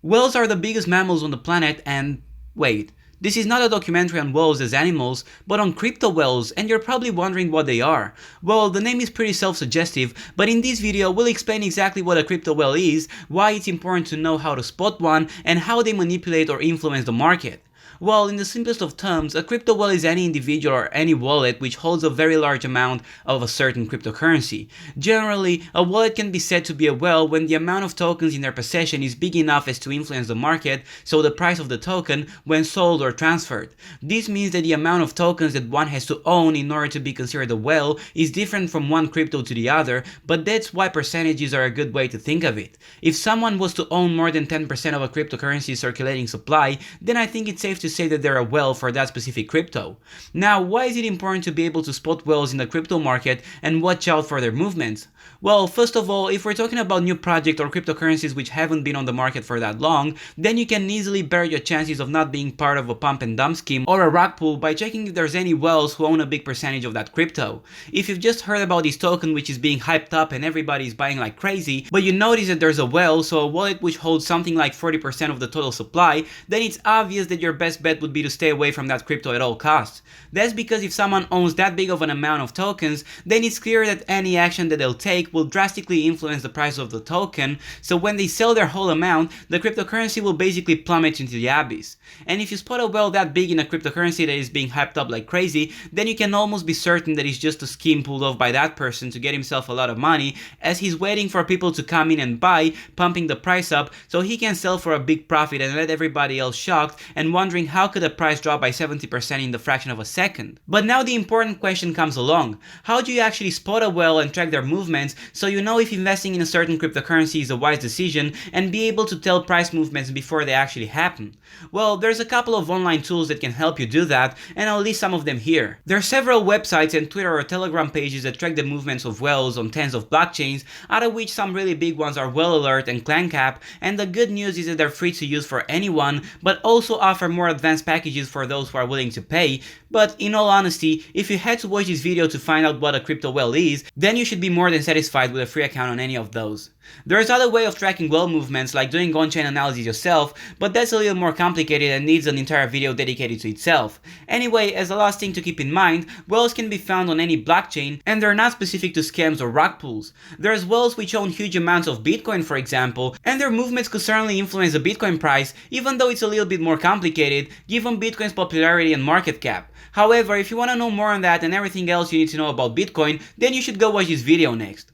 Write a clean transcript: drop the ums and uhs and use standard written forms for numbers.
Whales are the biggest mammals on the planet and wait, this is not a documentary on whales as animals, but on crypto whales, and you're probably wondering what they are. Well, the name is pretty self-suggestive, but in this video we'll explain exactly what a crypto whale is, why it's important to know how to spot one, and how they manipulate or influence the market. Well, in the simplest of terms, a crypto whale is any individual or any wallet which holds a very large amount of a certain cryptocurrency. Generally, a wallet can be said to be a whale when the amount of tokens in their possession is big enough as to influence the market, so the price of the token when sold or transferred. This means that the amount of tokens that one has to own in order to be considered a whale is different from one crypto to the other, but that's why percentages are a good way to think of it. If someone was to own more than 10% of a cryptocurrency circulating supply, then I think it's safe to say that they're a whale for that specific crypto. Now, why is it important to be able to spot whales in the crypto market and watch out for their movements? Well, first of all, if we're talking about new projects or cryptocurrencies which haven't been on the market for that long, then you can easily bear your chances of not being part of a pump and dump scheme or a rug pull by checking if there's any whales who own a big percentage of that crypto. If you've just heard about this token which is being hyped up and everybody's buying like crazy, but you notice that there's a whale, so a wallet which holds something like 40% of the total supply, then it's obvious that your best bet would be to stay away from that crypto at all costs. That's because if someone owns that big of an amount of tokens, then it's clear that any action that they'll take will drastically influence the price of the token, so when they sell their whole amount, the cryptocurrency will basically plummet into the abyss. And if you spot a whale that big in a cryptocurrency that is being hyped up like crazy, then you can almost be certain that it's just a scheme pulled off by that person to get himself a lot of money, as he's waiting for people to come in and buy, pumping the price up so he can sell for a big profit and let everybody else shocked and wondering how could the price drop by 70% in the fraction of a second. But now the important question comes along. How do you actually spot a whale and track their movements so you know if investing in a certain cryptocurrency is a wise decision and be able to tell price movements before they actually happen? Well, there's a couple of online tools that can help you do that, and I'll list some of them here. There are several websites and Twitter or Telegram pages that track the movements of whales on tens of blockchains, out of which some really big ones are Whale Alert and ClanCap, and the good news is that they're free to use for anyone, but also offer more advanced packages for those who are willing to pay. But in all honesty, if you had to watch this video to find out what a crypto whale is, then you should be more than satisfied with a free account on any of those. There's other way of tracking whale movements like doing on-chain analysis yourself, but that's a little more complicated and needs an entire video dedicated to itself. Anyway, as a last thing to keep in mind, whales can be found on any blockchain and they're not specific to scams or rug pulls. There's whales which own huge amounts of Bitcoin, for example, and their movements could certainly influence the Bitcoin price, even though it's a little bit more complicated given Bitcoin's popularity and market cap. However, if you want to know more on that and everything else you need to know about Bitcoin, then you should go watch this video next.